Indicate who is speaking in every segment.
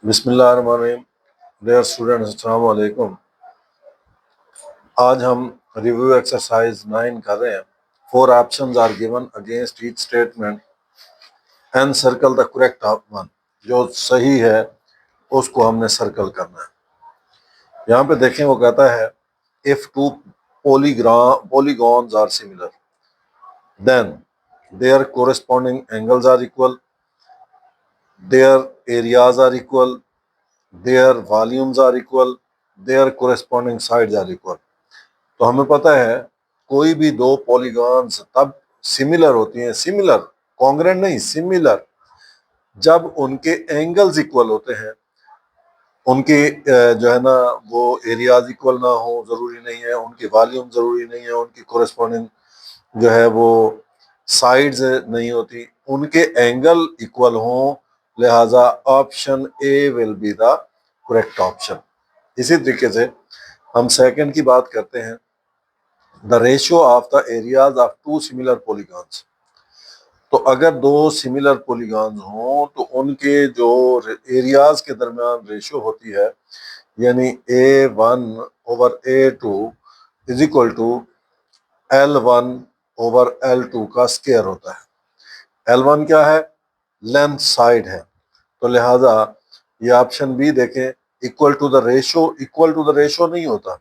Speaker 1: बिस्मिल्लाहिर्रहमानिर्रहीम। Dear students, अस्सलाम वालेकुम। आज हम रिव्यू एक्सरसाइज 9 कर रहे हैं। 4 options are given against each statement and circle the correct one. जो सही है उसको हमने सर्कल करना है। यहाँ पे देखें, वो कहता है if two polygons are similar then their corresponding angles are equal, their areas are equal, their volumes are equal, their corresponding sides are equal. तो हमें पता है कोई भी दो पॉलीगॉन्स तब सिमिलर होती हैं, सिमिलर कॉन्ग्रेंट नहीं, सिमिलर, जब उनके एंगल्स इक्वल होते हैं। उनके जो है ना वो एरियाज इक्वल ना हो जरूरी नहीं है, उनकी वॉल्यूम जरूरी नहीं है, उनकी कोरेस्पॉन्डिंग जो है वो साइड्स नहीं होती, उनके एंगल इक्वल हों। लिहाजा option A will be the correct option. इसी तरीके से हम सेकंड की बात करते हैं, the ratio of the areas of two similar polygons. तो अगर दो सिमिलर पॉलीगॉन्स हों तो उनके जो एरियाज के दरमियान रेशियो होती है, यानी A1/A2 is equal to L1/L2 का स्क्वायर होता है। L1 क्या है? लेंथ साइड है। तो लिहाजा ये ऑप्शन बी देखें, equal to the ratio, equal to the ratio नहीं होता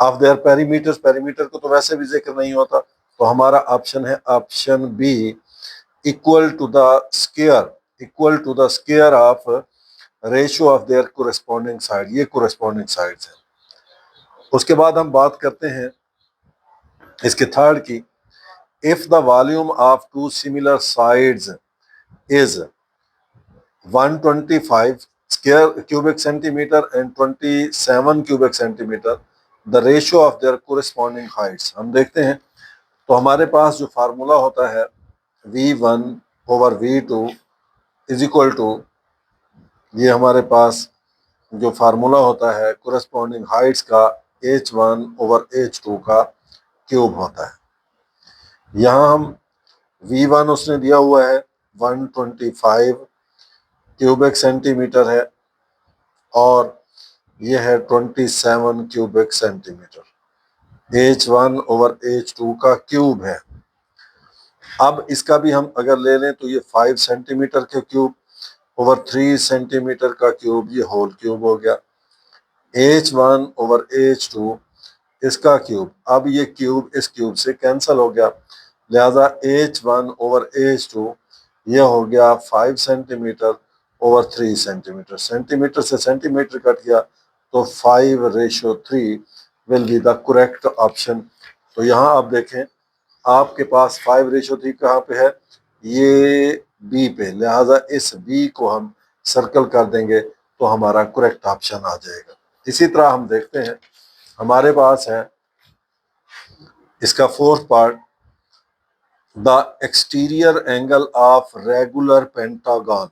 Speaker 1: ऑफ देयर पेरीमीटर्स, पेरीमीटर को तो वैसे भी जिक्र नहीं होता। तो हमारा ऑप्शन है option B, equal to the square, equal to the square of ratio of their corresponding side. ये कोरेस्पॉन्डिंग साइड्स है। उसके बाद हम बात करते हैं इसके थर्ड की, if the volume of two similar sides is 125 square cubic centimetre and 27 cubic centimetre, the ratio of their corresponding heights. हम देखते हैं तो हमारे पास जो फार्मूला होता है V1/V2 इज इक्वल टू, ये हमारे पास जो फार्मूला होता है कोरेस्पॉन्डिंग हाइट्स का, H1/H2 का क्यूब होता है। यहाँ हम V1 उसने दिया हुआ है 125 क्यूबिक सेंटीमीटर है और ये है 27 क्यूबिक सेंटीमीटर। H1/H2 का क्यूब है। अब इसका भी हम अगर ले लें तो ये 5 सेंटीमीटर के क्यूब ओवर 3 सेंटीमीटर का क्यूब, ये होल क्यूब हो गया। H1/H2 इसका क्यूब, अब ये क्यूब इस क्यूब से कैंसिल हो गया, लिहाजा H1/H2 ये हो गया 5 सेंटीमीटर ओवर 3 सेंटीमीटर। सेंटीमीटर से सेंटीमीटर कट गया तो 5/3 will be the correct option. तो यहाँ आप देखें आपके पास 5/3 कहाँ पे है? ये बी पे, लिहाजा इस बी को हम सर्कल कर देंगे तो हमारा करेक्ट ऑप्शन आ जाएगा। इसी तरह हम देखते हैं हमारे पास है इसका fourth part, the exterior angle of regular pentagon.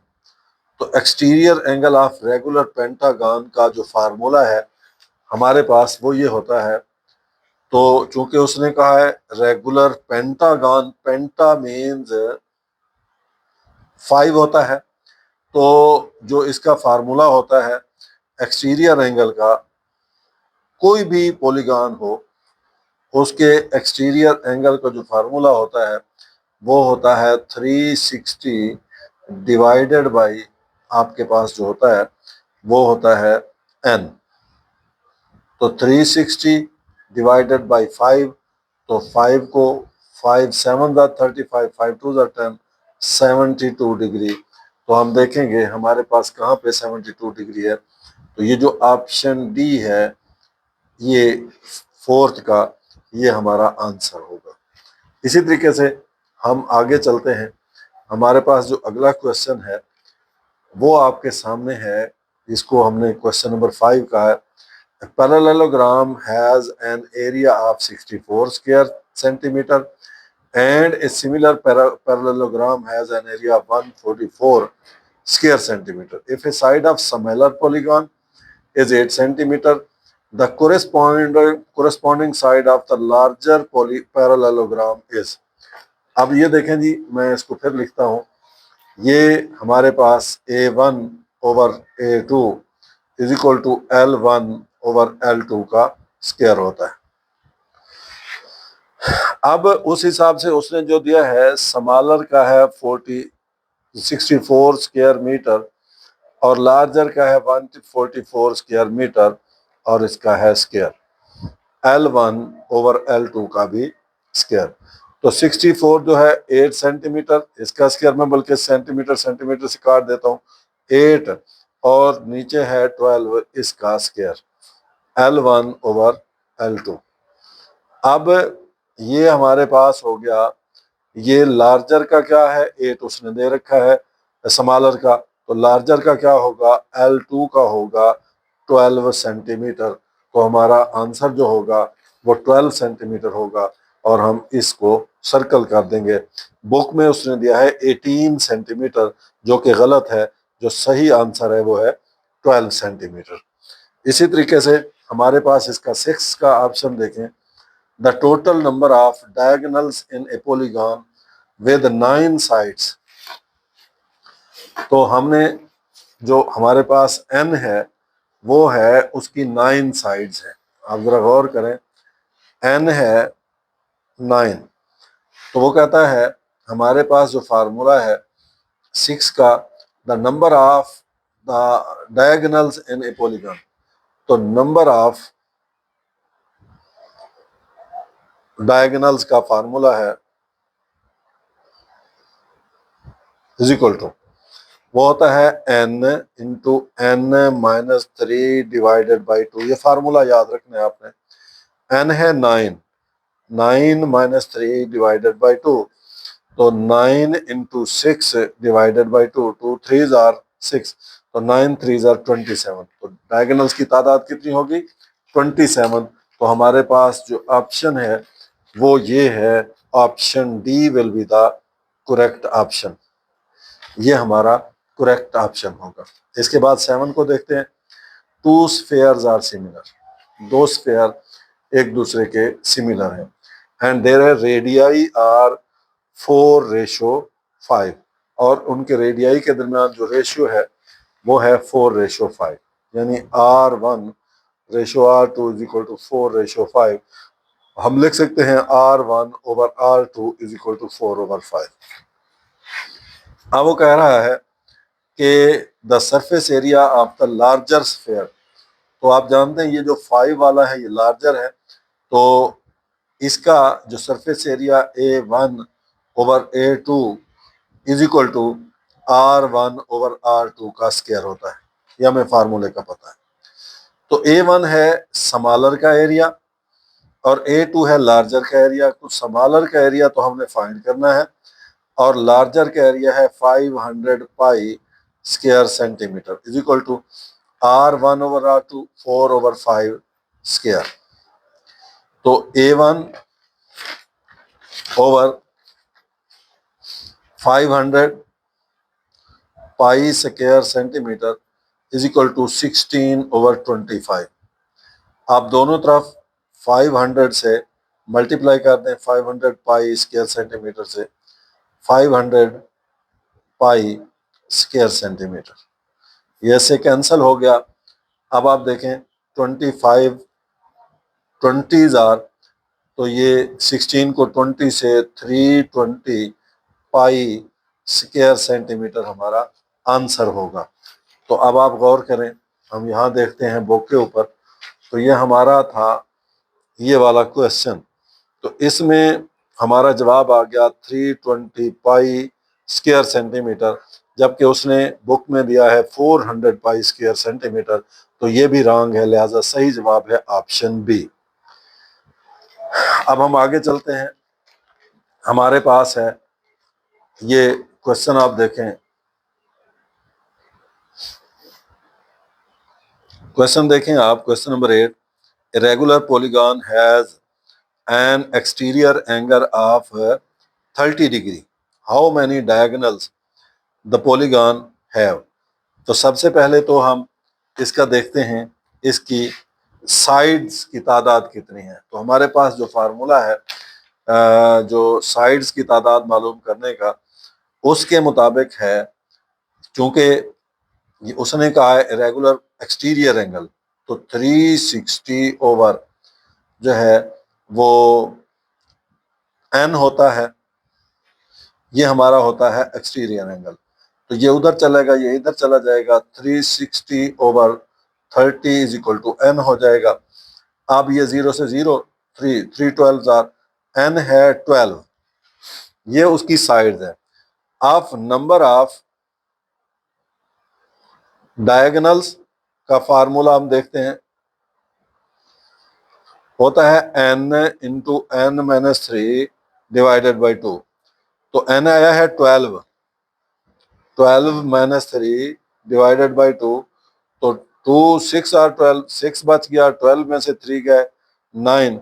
Speaker 1: तो exterior angle of regular pentagon का जो फार्मूला है हमारे पास वो ये होता है। तो चूंकि उसने कहा है रेगुलर पेंटागन, पेंटा मीन्स 5 होता है, तो जो इसका फार्मूला होता है एक्सटीरियर एंगल का, कोई भी पॉलीगॉन हो उसके एक्सटीरियर एंगल का जो फार्मूला होता है वो होता है 360 डिवाइडेड बाई, आपके पास जो होता है वो होता है n। तो 360 डिवाइडेड बाई 5, तो 5 को 5 7 35, 5 2 10, 72 डिग्री। तो हम देखेंगे हमारे पास कहाँ पे 72 डिग्री है। तो ये जो ऑप्शन डी है, ये फोर्थ का, ये हमारा आंसर होगा। इसी तरीके से हम आगे चलते हैं। हमारे पास जो अगला क्वेश्चन है वो आपके सामने है, इसको हमने क्वेश्चन नंबर 5 का है। A parallelogram has an area of 64 square centimeter and a similar parallelogram has an area of 144 square centimeter. If a side of similar polygon is 8 centimeter, the corresponding side of the larger parallelogram is। अब ये देखें जी, मैं इसको फिर लिखता हूँ। ये हमारे पास A1 over A2 is equal to L1 over L2 का स्क्वायर होता है। अब उस हिसाब से उसने जो दिया है, स्मॉलर का है 64 स्क्वायर मीटर और लार्जर का है 144 स्क्वायर मीटर और इसका है स्क्वायर L1 ओवर L2 का भी स्क्वायर। तो 64 जो है 8 सेंटीमीटर, इसका स्क्वायर मैं बल्कि सेंटीमीटर सेंटीमीटर से काट देता हूँ, 8 और नीचे है 12 इसका स्क्वायर L1 ओवर L2। अब ये हमारे पास हो गया, ये लार्जर का क्या है 8 उसने दे रखा है स्मॉलर का, तो लार्जर का क्या होगा L2 का होगा 12 सेंटीमीटर। तो हमारा आंसर जो होगा वो 12 सेंटीमीटर होगा और हम इसको सर्कल कर देंगे। बुक में उसने दिया है 18 सेंटीमीटर जो कि गलत है, जो सही आंसर है वो है 12 सेंटीमीटर। इसी तरीके से हमारे पास इसका 6 का ऑप्शन देखें, the total number of diagonals in A polygon with 9 sides. तो हमने जो हमारे पास n है वो है उसकी 9 साइड्स है। आप जरा गौर करें, n है 9, तो वो कहता है हमारे पास जो फार्मूला है 6 का, the number of the diagonals in A polygon, तो नंबर ऑफ डायगोनल्स का फार्मूला है इज इक्वल टू, वो होता है n into n minus 3 divided by 2। ये फार्मूला याद रखना है आपने। n है 9, 9 माइनस 3 डिवाइडेड बाई 2, तो 9 इंटू 6 डिवाइडेड बाई 2, 2 3 आर 6, तो 9 3 आर 27। तो डायगोनल्स की तादाद कितनी होगी 27। तो हमारे पास जो ऑप्शन है वो ये है, option D will be the correct option. ये हमारा करेक्ट ऑप्शन होगा। इसके बाद 7 को देखते हैं, टू स्फेयर्स आर सिमिलर, दो स्फेयर एक दूसरे के सिमिलर हैं, एंड देयर रेडियाई आर 4:5 और उनके रेडियाई के दरमियान जो रेशियो है वो है 4:5, यानी R1:R2 इज इक्वल टू 4:5। हम लिख सकते हैं R1 over R2 is equal to 4/5। अब वो कह रहा है कि the surface area of the larger sphere, तो आप जानते हैं ये जो 5 वाला है ये लार्जर है, तो इसका जो surface area A1 over A2 is equal to R1 over R2 का स्क्वायर होता है। यह हमें फार्मूले का पता है। तो A1 है स्मॉलर का एरिया और A2 है लार्जर का एरिया। तो स्मॉलर का एरिया तो हमने फाइंड करना है और लार्जर का एरिया है 500 pi square centimetre is equal to R1 over R2 4/5 square. तो A1 over 500 pi square centimetre is equal to 16/25। आप दोनों तरफ 500 से मल्टीप्लाई कर दें, 500 पाई स्क्वायर सेंटीमीटर से 500 पाई स्क्वायर सेंटीमीटर, ये से कैंसिल हो गया। अब आप देखें 25 20s आर, तो ये 16 को 20 से 320 पाई स्क्वायर सेंटीमीटर हमारा आंसर होगा। तो अब आप गौर करें, हम यहाँ देखते हैं बुक के ऊपर, तो ये हमारा था ये वाला क्वेश्चन, तो इसमें हमारा जवाब आ गया 320 पाई स्क्वायर सेंटीमीटर, जबकि उसने बुक में दिया है 400 पाई स्क्वायर सेंटीमीटर, तो ये भी रॉन्ग है, लिहाजा सही जवाब है ऑप्शन बी। अब हम आगे चलते हैं, हमारे पास है ये क्वेश्चन, आप देखें क्वेश्चन देखें आप, question number 8, a regular polygon has an exterior angle of 30 degree, how many diagonals the polygon have। तो सबसे पहले तो हम इसका देखते हैं इसकी साइड्स की तादाद कितनी है। तो हमारे पास जो फार्मूला है जो साइड्स की तादाद मालूम करने का, उसके मुताबिक है, चूंकि ये उसने कहा है इरेगुलर एक्सटीरियर एंगल, तो 360 ओवर जो है वो n होता है, ये हमारा होता है एक्सटीरियर एंगल। तो ये उधर चलेगा, ये इधर चला जाएगा, 360 over 30 is equal to n हो जाएगा। अब ये 0 से 0, 3 12 जार, n है 12, ये उसकी साइड्स है। ऑफ नंबर ऑफ डायगोनल्स का फार्मूला हम देखते हैं, होता है n into n minus 3 divided by 2। तो n आया है 12, 12 माइनस 3 डिवाइडेड बाई 2, तो 2 6 और 12, 6 बच गया, 12 में से 3 गए 9,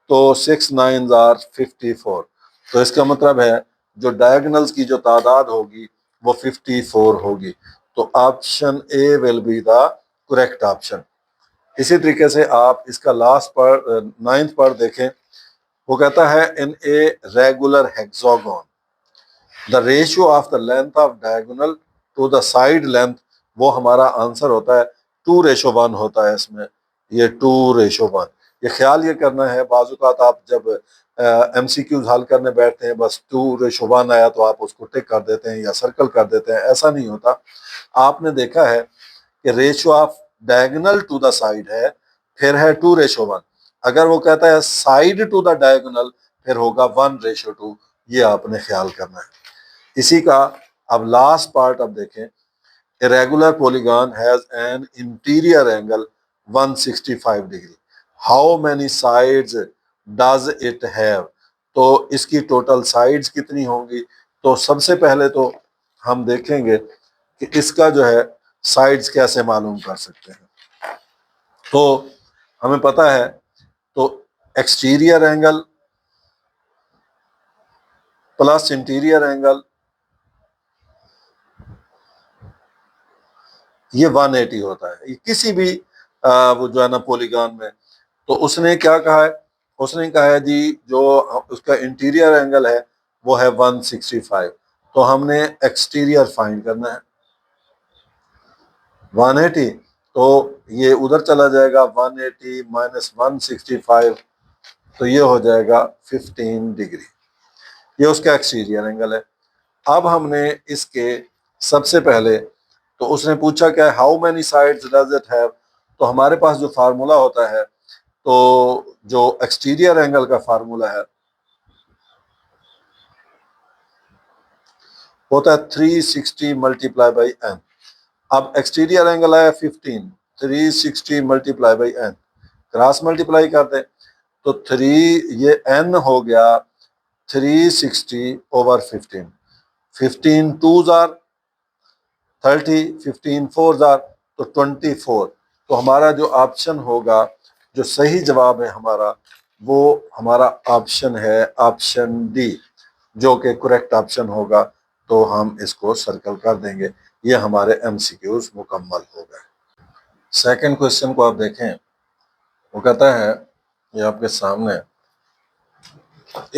Speaker 1: तो 6 9 आर 54। तो इसका मतलब है जो डायगोनल्स की जो तादाद होगी वो 54 होगी। तो option A will be the correct option. इसी तरीके से आप इसका लास्ट पार्ट 9th पार्ट देखें, वो कहता है in a regular hexagon the ratio of the length of diagonal to the side length, वो हमारा आंसर होता है 2:1 होता है इसमें, ये 2:1। ये ख्याल ये करना है, बाज़ आप जब MCQs हल करने बैठते हैं बस 2:1 आया तो आप उसको टिक कर देते हैं या सर्कल कर देते हैं, ऐसा नहीं होता। आपने देखा है कि ratio of diagonal to the side है, फिर है 2:1। अगर वो कहता है साइड टू द डायगोनल, फिर होगा 1:2। ये आपने ख्याल करना है। इसी का अब लास्ट पार्ट अब देखें, irregular polygon has an interior angle 165 degree, how many sides does it have. तो इसकी टोटल साइड्स कितनी होंगी? तो सबसे पहले तो हम देखेंगे कि इसका जो है साइड्स कैसे मालूम कर सकते हैं। तो हमें पता है, तो exterior angle plus interior angle ये 180 होता है। ये किसी भी वो जो है ना पॉलीगॉन में, तो उसने क्या कहा है, उसने कहा है जी जो उसका इंटीरियर एंगल है वो है 165। तो हमने एक्सटीरियर फाइंड करना है 180, तो ये उधर चला जाएगा 180 माइनस 165, तो ये हो जाएगा 15 डिग्री। ये उसका एक्सटीरियर एंगल है। अब हमने इसके सबसे पहले, तो उसने पूछा क्या how many sides does it have, तो हमारे पास जो फार्मूला होता है, तो जो एक्सटीरियर एंगल का फार्मूला है होता है 360 मल्टीप्लाई बाई एन। अब एक्सटीरियर एंगल है 15, 360 multiply by n, cross multiply करते हैं, तो 3 ये एन हो गया 360 ओवर 15, 15 2 जार 30, 15 4 जार, तो 24। तो हमारा जो ऑप्शन होगा, जो सही जवाब है हमारा, वो हमारा ऑप्शन है ऑप्शन डी, जो कि करेक्ट ऑप्शन होगा। तो हम इसको सर्कल कर देंगे। ये हमारे MCQs मुकम्मल हो गए। सेकंड क्वेश्चन को आप देखें, वो कहता है, ये आपके सामने,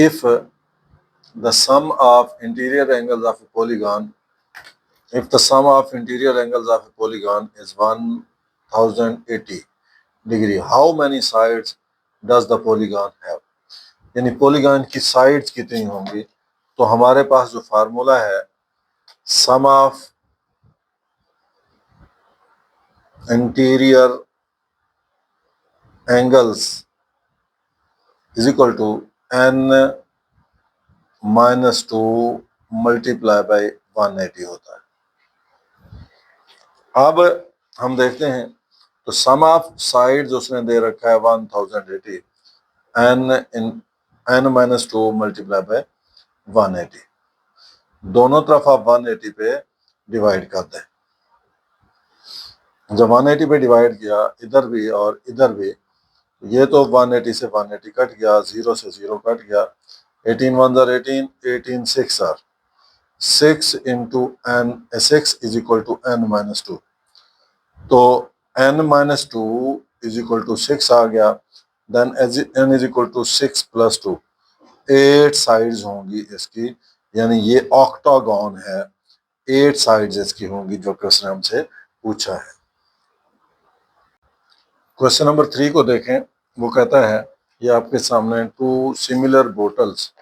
Speaker 1: if the sum of interior angles of a polygon, if the sum of interior angles of a polygon is 1080 degree, how many sides does the polygon have? यानी पॉलीगॉन की साइड्स कितनी होंगी? तो हमारे पास जो फार्मूला है, sum of interior angles is equal to n minus 2 multiply by 180 होता है। अब हम देखते हैं, तो सम ऑफ साइड्स उसने दे रखा है 1080, n माइनस 2 मल्टीप्लाई बाई 180, दोनों तरफ आप 180 पे डिवाइड कर दें। जब 180 पे डिवाइड किया, इधर भी और इधर भी, ये तो 180 से 180 कट गया, 0 से 0 कट गया, 18 1 जार 18, 18 6 are 6 into n, 6 is equal to n minus 2, तो n minus 2 is equal to 6 आ गया। Then n is equal to 6 plus 2, 8 sides होंगी इसकी, यानी ये ऑक्टागोन है, 8 साइड्स इसकी होंगी जो कि उसने हमसे पूछा है। क्वेश्चन नंबर 3 को देखें, वो कहता है ये आपके सामने टू सिमिलर बोटल्स,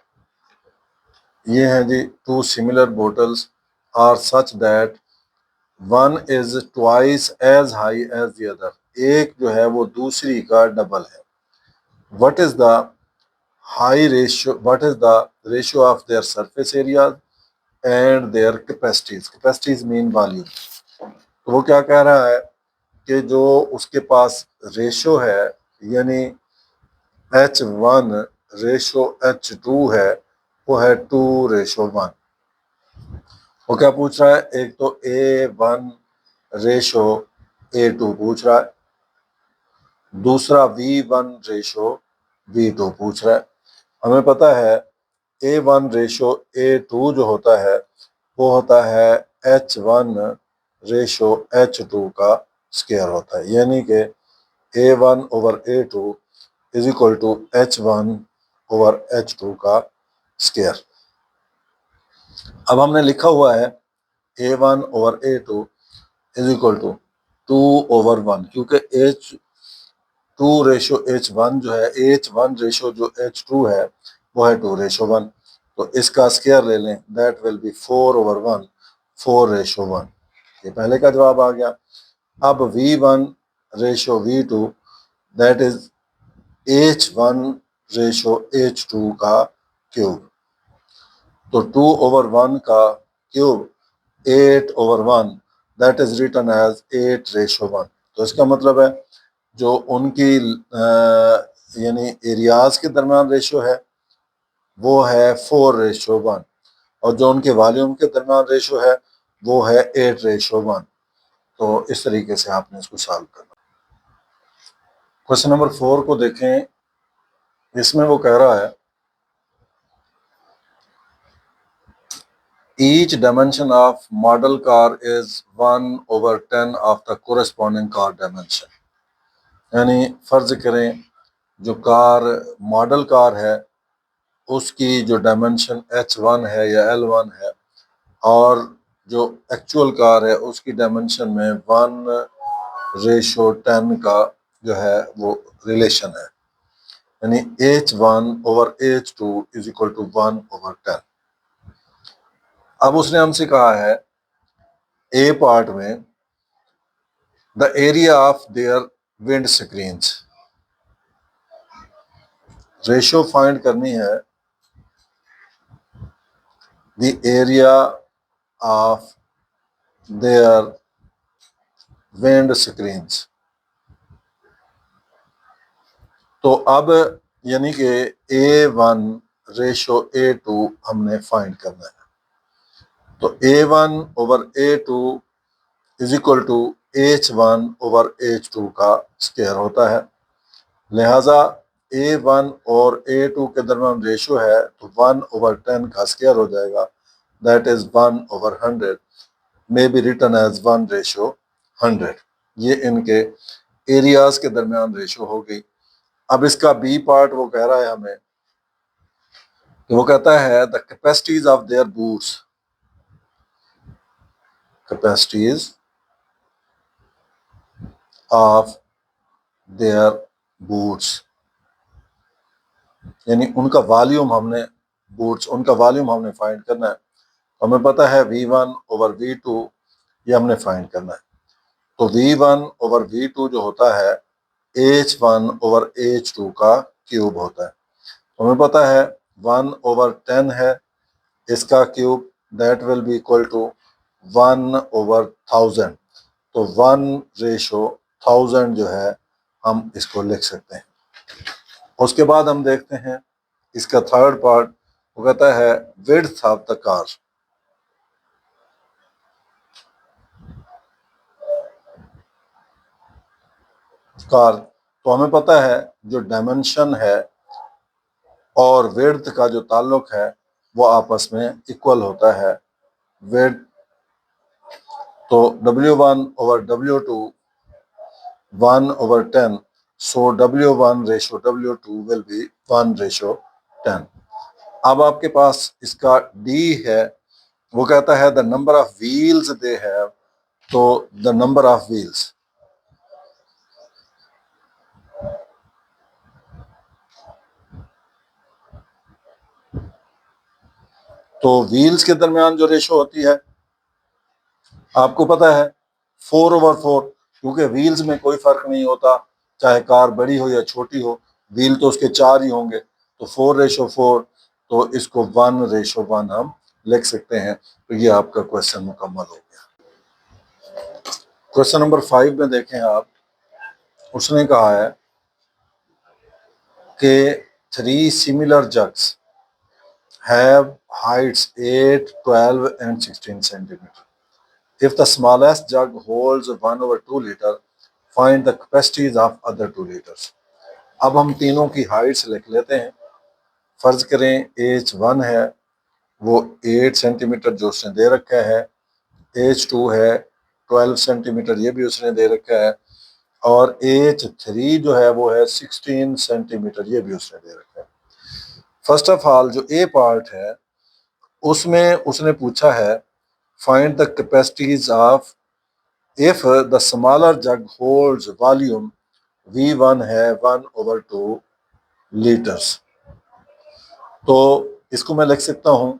Speaker 1: ये हैं जी two similar bottles are such that one is twice as high as the other, एक जो है वो दूसरी का डबल है। What is the high ratio, what is the ratio of their surface area and their capacities, capacities mean volume. तो वो क्या कह रहा है कि जो उसके पास रेशो है यानी H1 रेशो H2 है वो है 2:1। वो क्या पूछ रहा है, एक तो A1 रेशो A2 पूछ रहा है, दूसरा V1 रेशो V2 पूछ रहा है। हमें पता है A1 रेशो A2 जो होता है वो होता है H1 रेशो H2 का स्क्वायर होता है, यानी कि A1 over A2 is equal to H1 over H2 का स्क्वायर। अब हमने लिखा हुआ है A1 over A2 is equal to 2/1, क्योंकि H2 रेशो H1 जो है, H1 रेशो जो H2 है वो है 2:1, तो इसका स्क्वायर ले लें, दैट विल बी 4/1, 4:1। ये पहले का जवाब आ गया। अब V1 ratio V2 that is H1 ratio H2 का क्यूब, तो 2/1 का cube 8/1 that is written as 8:1। तो इसका मतलब है जो उनकी यानी एरियाज के दरमियान रेशो है वो है 4:1 और जो उनके वॉल्यूम के दरमियान रेशो है वो है 8:1। तो इस तरीके से आपने इसको सॉल्व करना। क्वेश्चन नंबर 4 को देखें, इसमें वो कह रहा है each dimension of model car is 1/10 of the corresponding car dimension। यानी फर्ज करें जो कार मॉडल कार है उसकी जो डायमेंशन H1 है या L1 है और जो एक्चुअल कार है उसकी डायमेंशन में 1:10 का जो है वो रिलेशन है, यानी H1 over H2 is equal to 1/10। अब उसने हमसे कहा है ए पार्ट में the area of their wind screens, ratio find करनी है the area of their wind screens. तो अब यानी कि A1 रेशो A2 हमने फाइंड करना है, तो A1 over A2 is equal to H1 over H2 का स्क्वायर होता है। लिहाजा A1 और A2 के दरमियान रेशो है तो 1/10 का स्क्वायर हो जाएगा, that is 1/100, may be written as 1:100। ये इनके एरियाज के दरमियान रेशो हो गई। अब इसका बी पार्ट वो कह रहा है हमें कि वो कहता है the capacities of their boots, capacities of their boots, यानी उनका वॉल्यूम हमने बूट्स उनका वॉल्यूम हमने फाइंड करना है। हमें पता है V1 ओवर V2 ये हमने फाइंड करना है, तो V1 ओवर V2 जो होता है H1 ओवर H2 का क्यूब होता है। हमें पता है 1/10 है इसका cube, that will be equal to 1/1000, तो 1:1000 जो है हम इसको लिख सकते हैं। उसके बाद हम देखते हैं इसका थर्ड पार्ट, वो कहता है विड्थ ऑफ द कार। तो हमें पता है जो डायमेंशन है और विड्थ का जो ताल्लुक है वो आपस में इक्वल होता है। विड्थ तो W1 over W2 1/10, so W1 ratio W2 will be 1:10। अब आपके पास इसका D है, वो कहता है the number of wheels they have तो द नंबर ऑफ व्हील्स, तो व्हील्स के दरमियान जो रेशो होती है आपको पता है 4/4, क्योंकि व्हील्स में कोई फर्क नहीं होता, चाहे कार बड़ी हो या छोटी हो, व्हील तो उसके 4 ही होंगे, तो 4/4, तो इसको 1/1 हम लिख सकते हैं। तो ये आपका क्वेश्चन मुकम्मल हो गया। क्वेश्चन नंबर 5 में देखें आप, उसने कहा है कि 3 similar jugs have heights 8, 12 and 16 centimeter. If the smallest jug holds 1/2 liter, find the capacities of other 2 liters. अब हम तीनों की हाइट्स लिख लेते हैं। फर्ज करें H1 है वो 8 सेंटीमीटर जो उसने दे रखा है, H2 है 12 सेंटीमीटर ये भी उसने दे रखा है, और H3 जो है वो है 16 सेंटीमीटर ये भी उसने दे रखा है। फर्स्ट ऑफ ऑल जो ए पार्ट है उसमें उसने पूछा है find the capacities of if the smaller jug holds volume V1 है 1/2 लीटर्स। तो इसको मैं लिख सकता हूं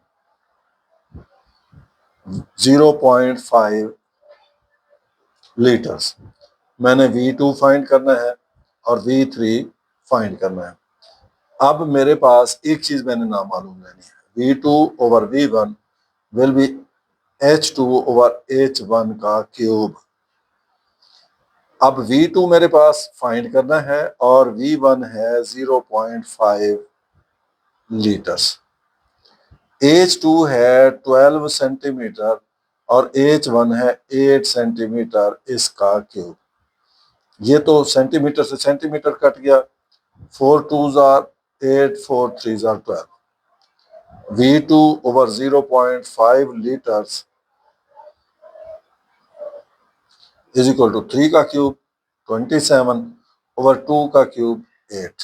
Speaker 1: 0.5 लीटर्स। मैंने V2 फाइंड करना है और V3 फाइंड करना है। अब मेरे पास एक चीज मैंने ना मालूम लेनी है, V2/V1 विल बी H2/H1 का क्यूब। अब V2 मेरे पास फाइंड करना है और V1 है 0.5 लीटर्स। H2 है 12 सेंटीमीटर और H1 है 8 सेंटीमीटर इसका क्यूब। ये तो सेंटीमीटर से सेंटीमीटर कट गया, 4 2s are 8, 4 3s are 12। V2/0.5 litres is equal to 3 का क्यूब 27/2 का क्यूब 8।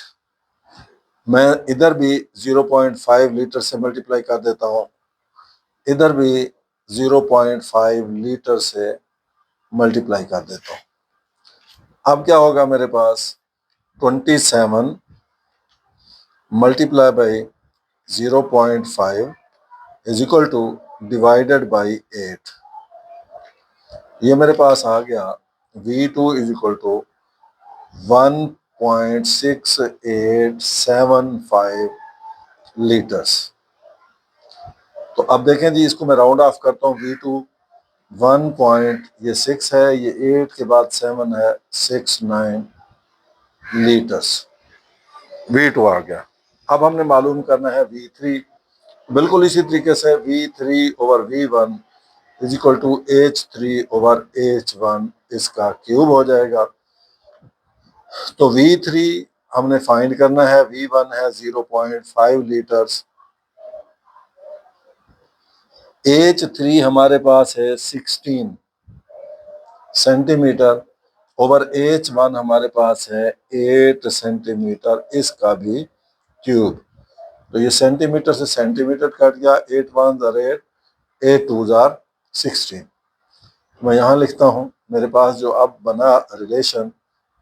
Speaker 1: मैं इधर भी 0.5 लीटर से मल्टीप्लाई कर देता हूं, इधर भी 0.5 लीटर से मल्टीप्लाई कर देता हूं। अब क्या होगा मेरे पास 27 multiply by 0.5 is equal two divided by 8। ये मेरे पास आ गया V2 is equal to 1.6875 litres. तो अब देखें जी, इसको मैं राउंड ऑफ करता हूँ। V2 1 है, ये 8 के बाद 7 है, 69 लीटर्स V2 आ गया। अब हमने मालूम करना है V3। बिल्कुल इसी तरीके से V3/V1 is equal to H3/H1 इसका क्यूब हो जाएगा। तो V3 हमने फाइंड करना है, V1 है 0.5 लीटर्स, H3 हमारे पास है 16 सेंटीमीटर ओवर H1 हमारे पास है 8 सेंटीमीटर इसका भी क्यूब। तो ये सेंटीमीटर से सेंटीमीटर कट गया, 8 1s are 8, 8 2s are 16। मैं यहाँ लिखता हूँ मेरे पास जो अब बना relation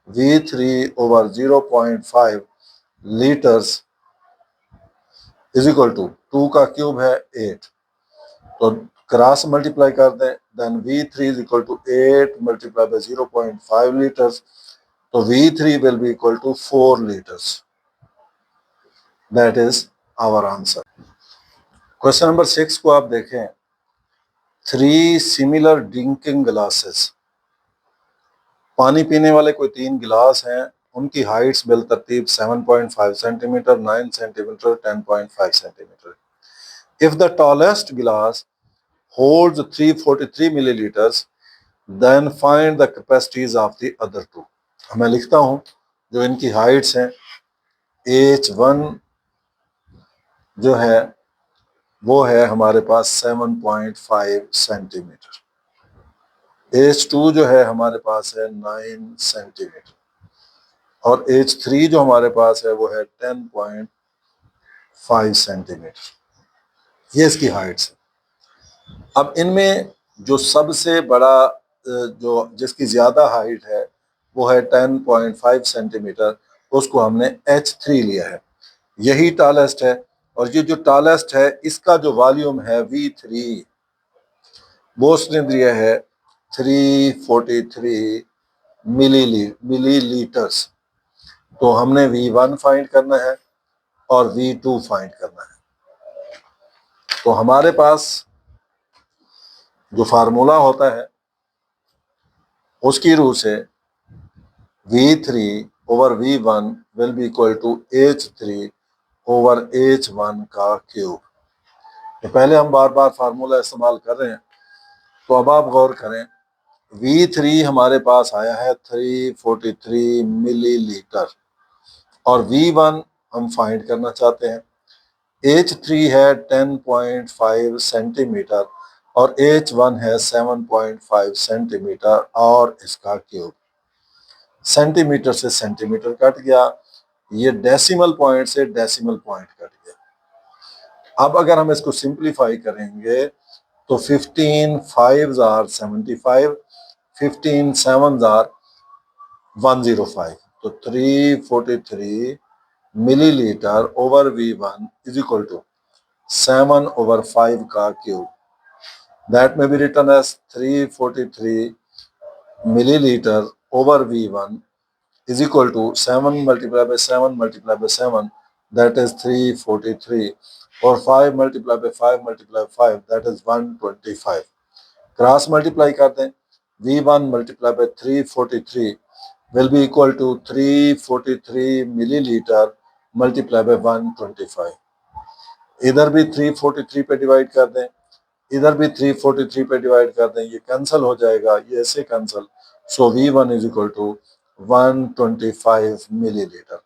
Speaker 1: V3/0.5 litres is equal to 2 का क्यूब है 8, तो क्रॉस मल्टीप्लाई कर दें, then V3 is equal to 8 multiply by 0.5 litres, तो V3 will be equal to 4 litres. That is our answer. Question number 6 को आप देखें, 3 सिमिलर ड्रिंकिंग ग्लासेस, पानी पीने वाले कोई 3 गिलास हैं, उनकी हाइट्स बिल तरतीब 7.5 centimetre, 9 centimetre, 10.5 centimetre. If the tallest गिलास holds 343 milliliters, then find the capacities of the other two। मैं लिखता हूं जो इनकी हाइट्स हैं, H1 जो है वो है हमारे पास 7.5 सेंटीमीटर, H2 जो है हमारे पास है 9 सेंटीमीटर और H3 जो हमारे पास है वो है 10.5 सेंटीमीटर। ये इसकी हाइट्स है। अब इनमें जो सबसे बड़ा जो जिसकी ज़्यादा हाइट है वो है 10.5 सेंटीमीटर, उसको हमने H3 लिया है, यही टॉलेस्ट है। और ये जो टॉलेस्ट है इसका जो वॉल्यूम है V3 वो उसने दिया है 343 मिलीलीटर्स। तो हमने V1 फाइंड करना है और V2 फाइंड करना है। तो हमारे पास जो फार्मूला होता है उसकी रूह से V3 over V1 will be equal to H3 over H1 का क्यूब। तो पहले हम बार बार फार्मूला इस्तेमाल कर रहे हैं, तो अब आप गौर करें, V3 हमारे पास आया है 343 मिलीलीटर और V1 हम फाइंड करना चाहते हैं। H3 है 10.5 सेंटीमीटर और H1 है 7.5 सेंटीमीटर और इसका क्यूब। सेंटीमीटर से सेंटीमीटर कट गया, ये डेसिमल पॉइंट से डेसिमल पॉइंट कट गया। अब अगर हम इसको सिंप्लीफाई करेंगे तो 15 5s are 75, 15 7s are 105, तो 343 millilitre over V1 is equal to 7 over 5 का cube. That may be written as 343 milliliter over V1 is equal to 7 multiplied by 7 multiplied by 7, that is 343, or 5 multiplied by 5 multiplied by 5, that is 125. Cross multiply कर दें, V1 multiplied by 343 will be equal to 343 millilitre multiplied by 125. इधर भी 343 पे divide कर दें, इधर भी 343 पे डिवाइड कर दें, ये कैंसिल हो जाएगा, ये ऐसे cancel. So V1 is equal to 125 millilitre.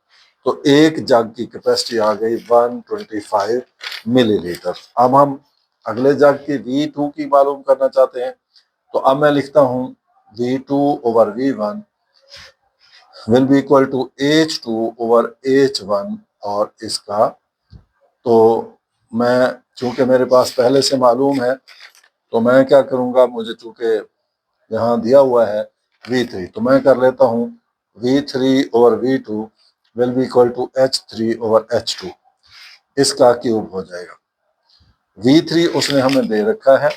Speaker 1: तो एक जग की कैपेसिटी आ गई 125 मिलीलीटर। अब हम अगले जग की V2 की मालूम करना चाहते हैं, तो अब मैं लिखता हूं V2 over V1 will be equal to H2 over H1 और इसका, तो मैं चूंकि मेरे पास पहले से मालूम है तो मैं क्या करूंगा, मुझे चूंकि यहाँ दिया हुआ है V3, तो मैं कर लेता हूँ V3 over V2 will be equal to H3 over H2, इसका क्यूब हो जाएगा। V3 उसने हमें दे रखा है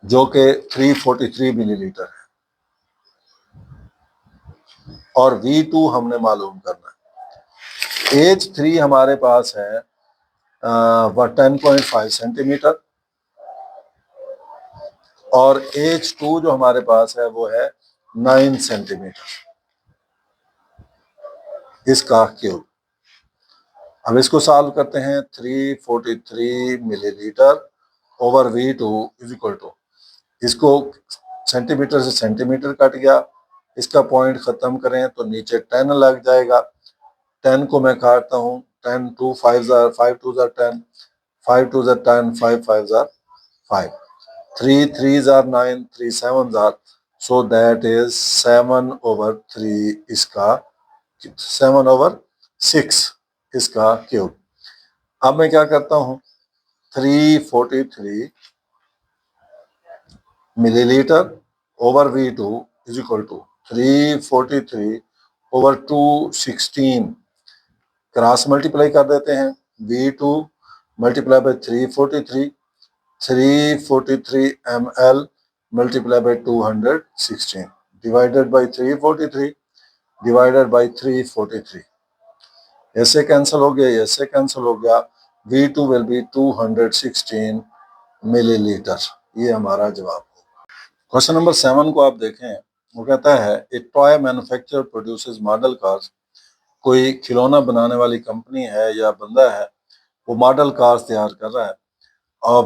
Speaker 1: जो कि 343 मिलीलीटर है और V2 हमने मालूम करना है। H3 हमारे पास है 10.5 सेंटीमीटर और H2 जो हमारे पास है वो है 9 सेंटीमीटर, इसका क्यूब। अब इसको सॉल्व करते हैं, 343 millilitre over V2 is equal to, इसको सेंटीमीटर से सेंटीमीटर कट गया, इसका पॉइंट खत्म करें तो नीचे 10 लग जाएगा। 10 को मैं काटता हूँ, 10 2 5 5 2 10, 5 2 10, 5 5 5, 3 3 9, 3 7 so that is 7 over 3 इसका 7 over 6 इसका क्यूब। अब मैं क्या करता हूँ, 343 millilitre over V2 is equal to 343 over 216, cross multiply कर देते हैं, V2 multiply by 343, 343 ml multiplied by 216 divided by 343 divided by 343, ऐसे कैंसिल हो गया, ऐसे कैंसिल हो गया। V2 will be 216 मिलीलीटर, ये हमारा जवाब होगा। क्वेश्चन नंबर 7 को आप देखें, वो कहता है ए toy manufacturer produces model cars, कोई खिलौना बनाने वाली कंपनी है या बंदा है, वो मॉडल कार्स तैयार कर रहा है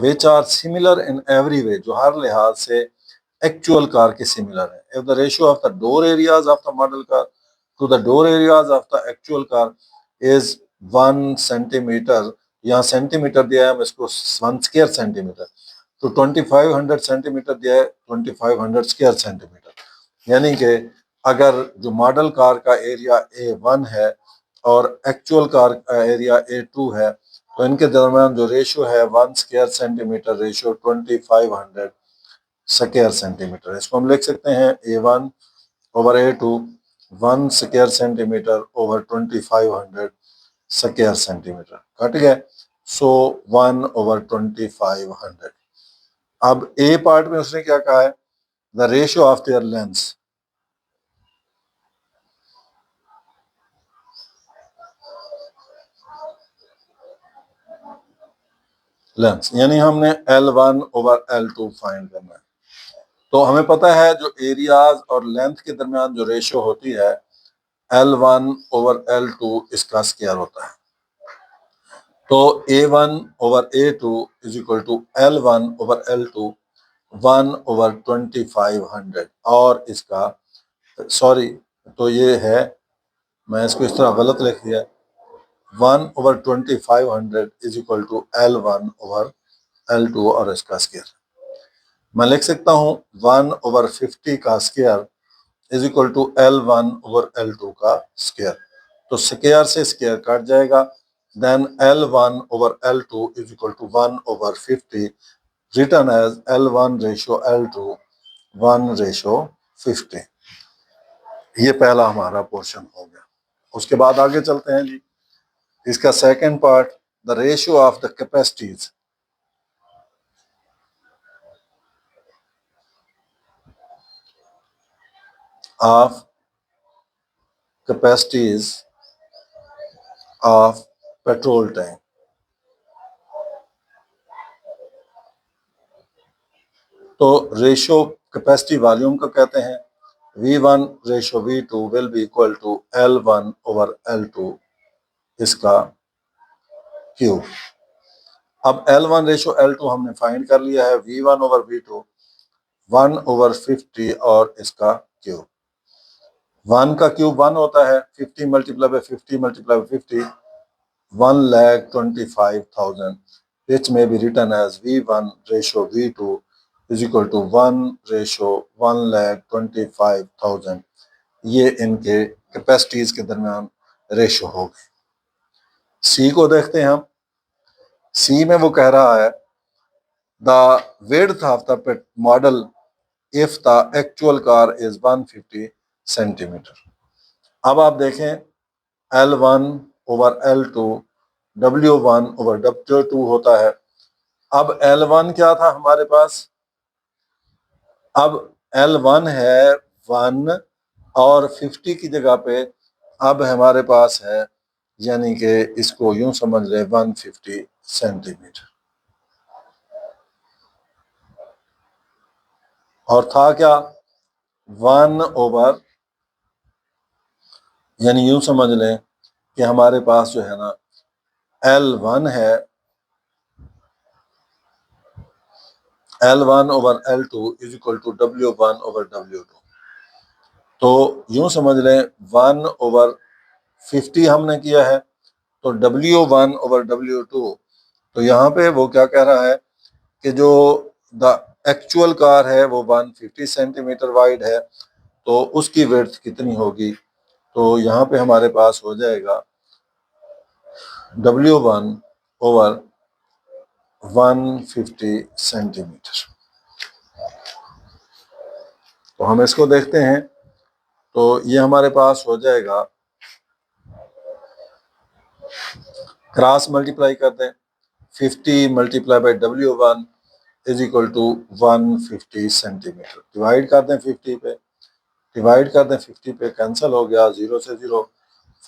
Speaker 1: which are similar in every way, जो हर लिहाज से एक्चुअल कार के सिमिलर है। If the ratio of the door areas of the model car to the door areas of the actual car is 1 centimetre, यहाँ सेंटीमीटर दिया है, हम इसको 1 स्क्वायर सेंटीमीटर, तो 2500 सेंटीमीटर दिया है, 2500 स्क्वायर सेंटीमीटर, यानी कि अगर जो मॉडल कार का एरिया A1 है और एक्चुअल कार का एरिया A2 है, तो इनके दरमियान जो रेशियो है 1 square centimetre ratio 2500 square centimetre. इसको हम लिख सकते हैं A1 over A2 1 square centimetre over 2500 square centimetre, cut गए। सो 1 ओवर 2500। अब ए पार्ट में उसने क्या कहा है, the ratio of there length, यानी हमने L1 ओवर L2 फाइंड करना है। तो हमें पता है जो एरियाज और लेंथ के दरमियान जो रेशियो होती है L1 ओवर L2 इसका स्क्वायर होता है। तो A1 over A2 is equal to L1 over L2 1 over 2500, और इसका सॉरी, तो ये है, मैं इसको इस तरह गलत लिख दिया, 1 over 2500 is equal to L1 over L2 और इसका स्क्वायर। मैं लिख सकता हूँ 1 ओवर 50 का square is equal to L1 over L2 का स्क्वायर। तो स्क्वायर से स्क्वायर कट जाएगा, then L1 over L2 is equal to 1 over 50 written as L1 ratio L2 1 ratio 50। ये पहला हमारा पोर्शन हो गया। उसके बाद आगे चलते हैं जी। इसका second part, the ratio of the capacities of petrol tank. तो रेशियो कैपेसिटी वॉल्यूम को कहते हैं। V1 ratio V2 will be equal to L1 over L2 इसका क्यूब। अब L1 रेशो L2 हमने फाइंड कर लिया है, V1 ओवर V2 1 ओवर 50 और इसका क्यूब। 1 का क्यूब 1 होता है, 50 multiply by 50 multiply by 50 1,25,000, which may be written as V1 ratio V2 is equal to 1 ratio 1,25,000। ये इनके कैपेसिटीज के दरमियान रेशो हो गए। सी को देखते हैं हम। सी में वो कह रहा है the width of the model if the actual car is 150 centimetre. अब आप देखें L1 over L2 W1 over W2 होता है। अब L1 क्या था हमारे पास, अब L1 है 1 और 50 की जगह पे अब हमारे पास है, यानी कि इसको यूं समझ ले 150 सेंटीमीटर। और था क्या 1 ओवर, यानी यूं समझ लें कि हमारे पास जो है ना L1 है, L1 over L2 is equal to W1 over W2। तो यूं समझ लें 1 ओवर 50 हमने किया है, तो W1 ओवर W2, तो यहाँ पे वो क्या कह रहा है कि जो द एक्चुअल कार है वो 150 सेंटीमीटर वाइड है, तो उसकी विड्थ कितनी होगी। तो यहाँ पे हमारे पास हो जाएगा W1 ओवर 150 सेंटीमीटर। तो हम इसको देखते हैं, तो ये हमारे पास हो जाएगा, क्रॉस मल्टीप्लाई करते हैं, 50 multiply by W1 is equal to 150 centimetre. Divide कर दें 50 पे, डिवाइड कर दें 50 पे, कैंसिल हो गया, 0 से 0,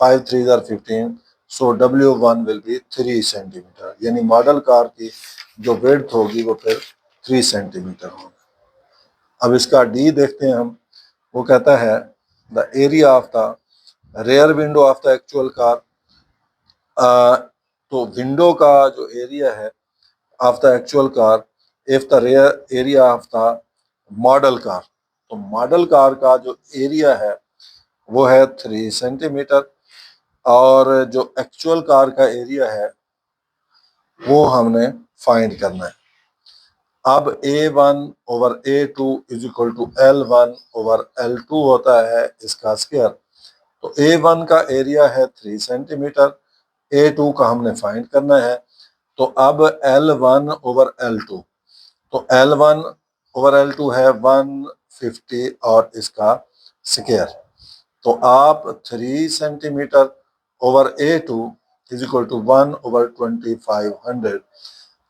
Speaker 1: 5 3 15, सो W1 विल बी 3 सेंटीमीटर, यानी मॉडल कार की जो विड्थ होगी वो फिर 3 सेंटीमीटर होगी। अब इसका डी देखते हैं हम। वो कहता है the area of the rear window of the actual car. तो विंडो का जो एरिया है of the actual car if the rear area of the model car, तो मॉडल कार का जो एरिया है वो है 3 सेंटीमीटर, और जो एक्चुअल कार का एरिया है वो हमने फाइंड करना है। अब A1 over A2 is equal to L1 over L2 होता है इसका स्क्वायर। तो A1 का एरिया है 3 सेंटीमीटर, A2 का हमने फाइंड करना है। तो अब L1 ओवर L2, तो L1 ओवर L2 है 150 और इसका स्क्वायर। तो आप 3 centimetre over A2 is equal to 1 over 2500।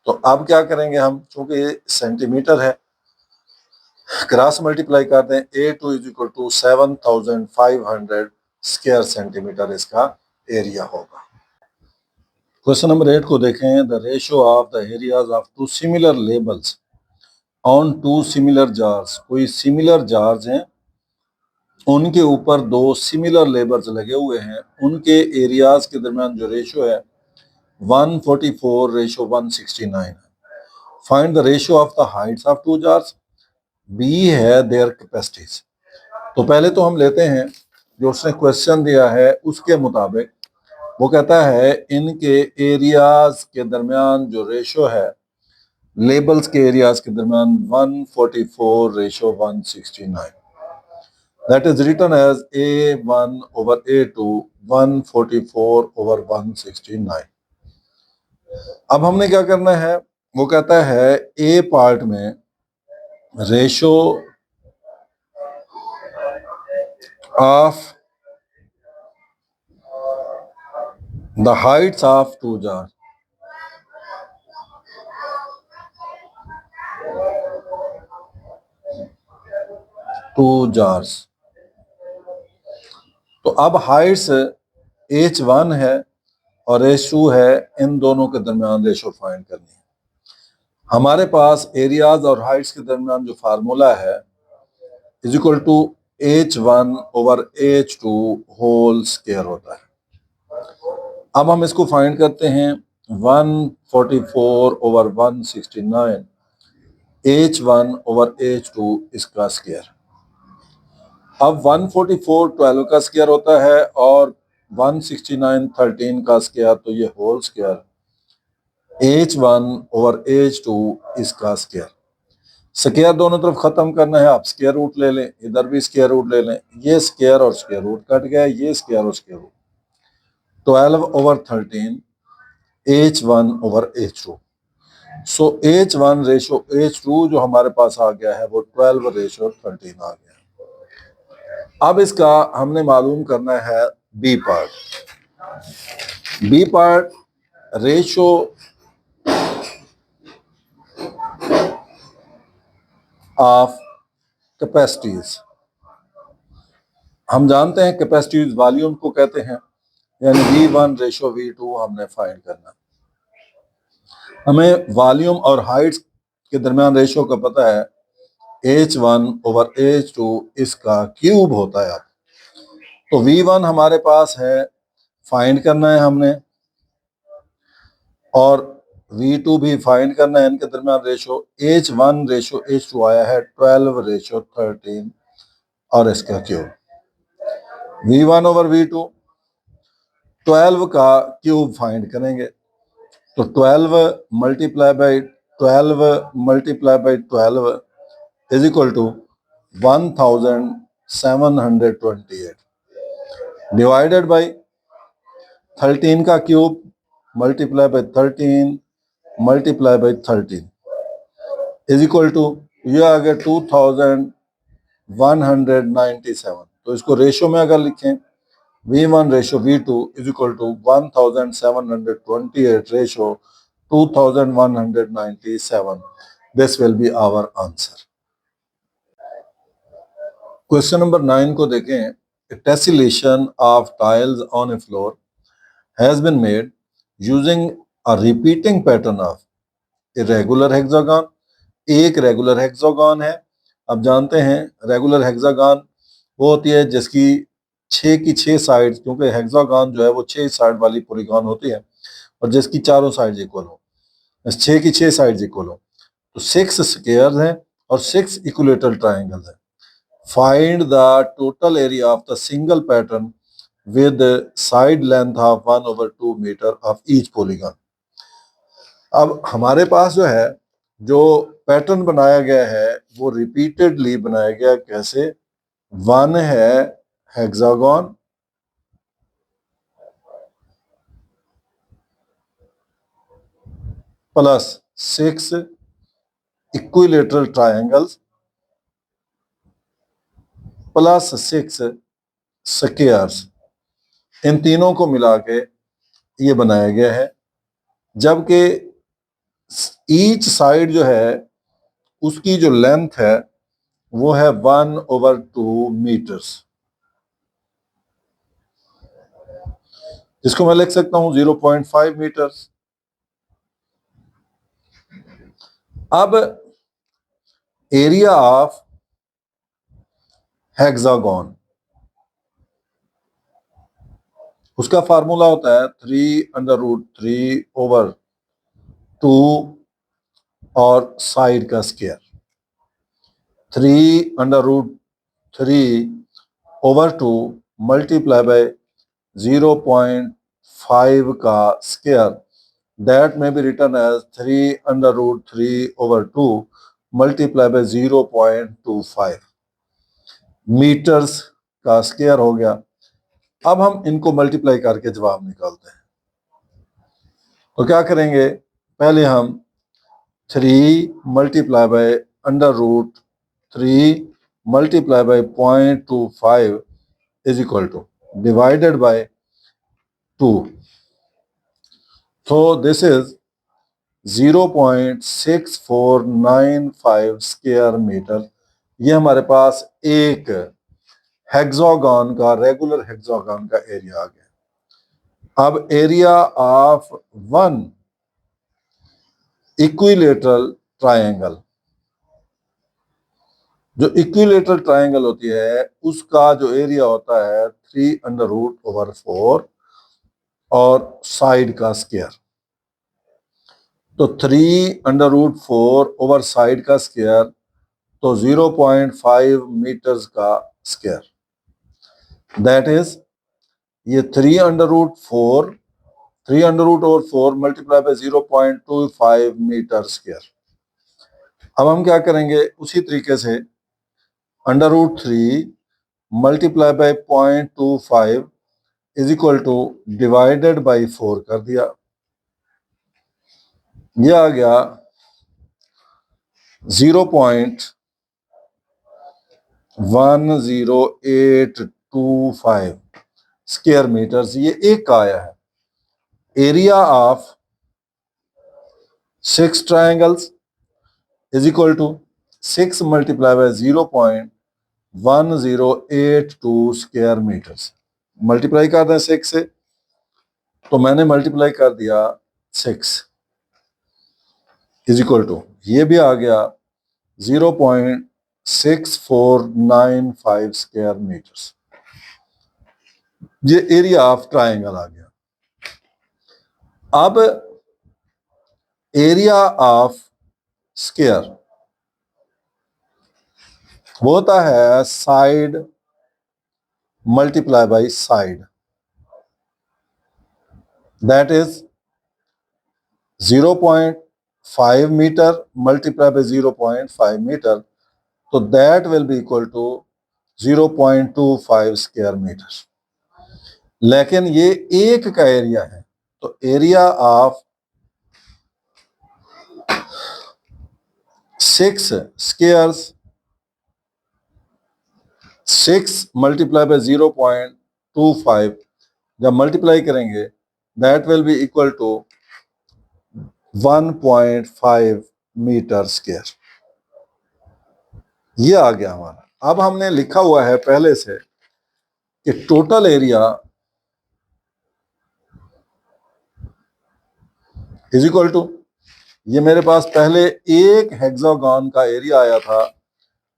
Speaker 1: तो अब क्या करेंगे हम, चूंकि ये सेंटीमीटर है, क्रॉस मल्टीप्लाई कर दें, A2 is equal to 7500 square centimetre इसका एरिया होगा। क्वेश्चन नंबर 8 को देखें। The ratio of the areas of two similar labels on two similar jars. कोई सिमिलर जार्स हैं, उनके ऊपर दो सिमिलर लेबल्स लगे हुए हैं, उनके एरियाज के दरमियान जो रेशियो है 144 रेशियो 169 है। Find the ratio of the heights of two jars. B है देयर कैपेसिटीज। तो पहले तो हम लेते हैं जो उसने क्वेश्चन दिया है उसके मुताबिक। वो कहता है इनके एरियाज के दरमियान जो रेशियो है, लेबल्स के एरियाज के दरमियान 144 ratio 169, that is written as A1 over A2 144 over 169। अब हमने क्या करना है, वो कहता है ए पार्ट में ratio of the heights of two jars. तो अब हाइट्स H1 है और H2 है, इन दोनों के दरमियान रेशो फाइंड करनी है। हमारे पास एरियाज और हाइट्स के दरमियान जो फार्मूला है is equal to H1 over H2 whole square होता है। अब हम इसको फाइंड करते हैं। 144 ओवर 169 H1 ओवर H2 इसका स्क्वायर। अब 144 12 का स्क्वायर होता है और 169 13 का स्क्वायर, तो ये whole square H1 over H2 इसका स्क्वायर। स्क्वायर दोनों तरफ खत्म करना है, आप स्क्वायर रूट ले लें, इधर भी स्क्वायर रूट ले लें, ये स्क्वायर और स्क्वायर रूट कट गया, ये स्क्वायर और square root. 12 over 13 H1 over H2। So H1 ratio H2 जो हमारे पास आ गया है वो 12 रेशो 13 आ गया। अब इसका हमने मालूम करना है B part. B part ratio of capacities. हम जानते हैं कैपेसिटीज वॉल्यूम को कहते हैं, यानी V1 रेशो V2 हमने फाइंड करना। हमें वॉल्यूम और हाइट्स के दरमियान रेशो का पता है, H1 ओवर H2 इसका क्यूब होता है। तो V1 हमारे पास है, फाइंड करना है हमने, और V2 भी फाइंड करना है। इनके दरमियान रेशो H1 रेशो H2 आया है 12 रेशो 13 और इसका क्यूब। V1 ओवर V2 12 का क्यूब फाइंड करेंगे, तो 12 multiply by 12 is equal to 1728 divided by 13 का cube multiply by 13 multiply by 13 is equal to, ये आ गया 2197। तो इसको रेशो में अगर लिखें, V1 ratio V2 is equal to 1728 ratio 2197। This will be our answer. Question number 9 को देखें। Tessellation of tiles on a floor has been made using a repeating pattern of a regular hexagon. एक regular hexagon है। अब जानते हैं regular hexagon वो होती है जिसकी 6 की 6 साइड, क्योंकि हेक्सागन जो है वो 6 साइड वाली पॉलीगॉन होती है, और जिसकी चारों साइड इक्वल हो, 6 की 6 साइड इक्वल हो। तो 6 स्क्वायर्स हैं और 6 इक्विलेटरल ट्राइंगल्स हैं। Find the total area of the single pattern with side length of 1/2 metre of each polygon. अब हमारे पास जो है, जो पैटर्न बनाया गया है वो रिपीटेडली बनाया गया। कैसे? 1 है hexagon, plus 6 equilateral triangles plus 6 squares, इन तीनों को मिला के ये बनाया गया है। जबकि ईच साइड जो है उसकी जो लेंथ है वो है 1/2 मीटर्स, जिसको मैं लिख सकता हूं 0.5 मीटर्स। अब एरिया ऑफ हेक्सागोन, उसका फार्मूला होता है 3√3/2 और साइड का स्क्वायर। 3√3/2 मल्टीप्लाई बाय 0.5 का स्क्वायर, दैट में be written as 3√3/2 multiply by 0.25 metres का स्क्वायर हो गया। अब हम इनको मल्टीप्लाई करके जवाब निकालते हैं। तो क्या करेंगे, पहले हम 3 multiply by √3 multiply by 0.25 is equal two divided by 2। तो दिस इज 0.6495 स्क्वायर मीटर। ये हमारे पास एक हेक्सागोन का, रेगुलर हेक्सागोन का एरिया आ गया। अब area of one equilateral triangle, जो इक्विलेटरल ट्रायंगल होती है उसका जो एरिया होता है 3√4 और साइड का स्क्वायर। तो 3√4 ओवर साइड का स्क्वायर, तो 0.5 मीटर्स का स्क्वायर, दैट इज ये 3√4 मल्टीप्लाई बाय 0.25 मीटर स्क्वायर। अब हम क्या करेंगे, उसी तरीके से √3 multiply by 0.25 is equal two divided by 4 कर दिया। ये आ गया 0.10825 स्क्वायर मीटर्स, ये एक का आया है। Area of 6 triangles is equal to 6 multiply by 0.1082 square metres. Multiply कर दें 6 से, तो मैंने मल्टीप्लाई कर दिया 6 इज इक्वल टू, ये भी आ गया 0.6495 स्क्वायर मीटर्स। ये एरिया ऑफ ट्रायंगल आ गया। अब एरिया ऑफ स्क्वायर वो होता है side multiply by side, that is 0.5 metre multiply by 0.5 metre, तो that will be equal to 0.25 square metre. लेकिन ये एक का एरिया है, तो area of 6 squares, 6 multiply by 0.25 जब मल्टीप्लाई करेंगे that will be equal to 1.5 metre square. ये आ गया हमारा। अब हमने लिखा हुआ है पहले से कि total area is equal to, ये मेरे पास पहले एक हेक्सागोन का एरिया आया था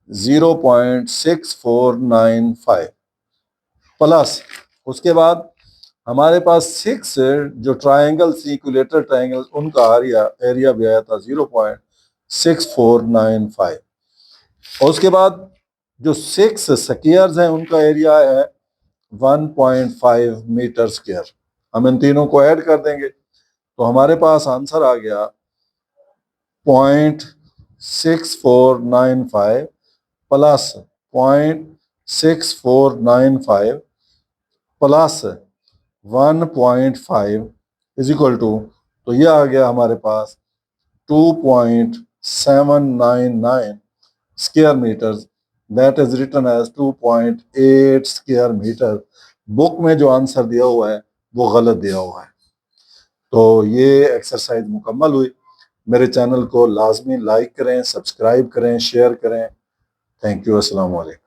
Speaker 1: 0.6495 प्लस उसके बाद हमारे पास 6 जो ट्रायंगल्स, इक्विलेटरल ट्रायंगल्स, उनका एरिया भी आया था 0.6495 और उसके बाद जो 6 स्क्वायर्स हैं उनका एरिया है 1.5 मीटर स्क्वायर। हम इन तीनों को ऐड कर देंगे तो हमारे पास आंसर आ गया 0.6495 plus 0.6495 plus 1.5 is equal to, तो ये आ गया हमारे पास 2.6 2.799 square meters, that is written as 2.8 square meter। Book में जो आंसर दिया हुआ है वो गलत दिया हुआ है। तो ये एक्सरसाइज मुकम्मल हुई। मेरे चैनल को लाजमी लाइक करें, सब्सक्राइब करें, शेयर करें। Thank you. अस्सलाम वालेकुम।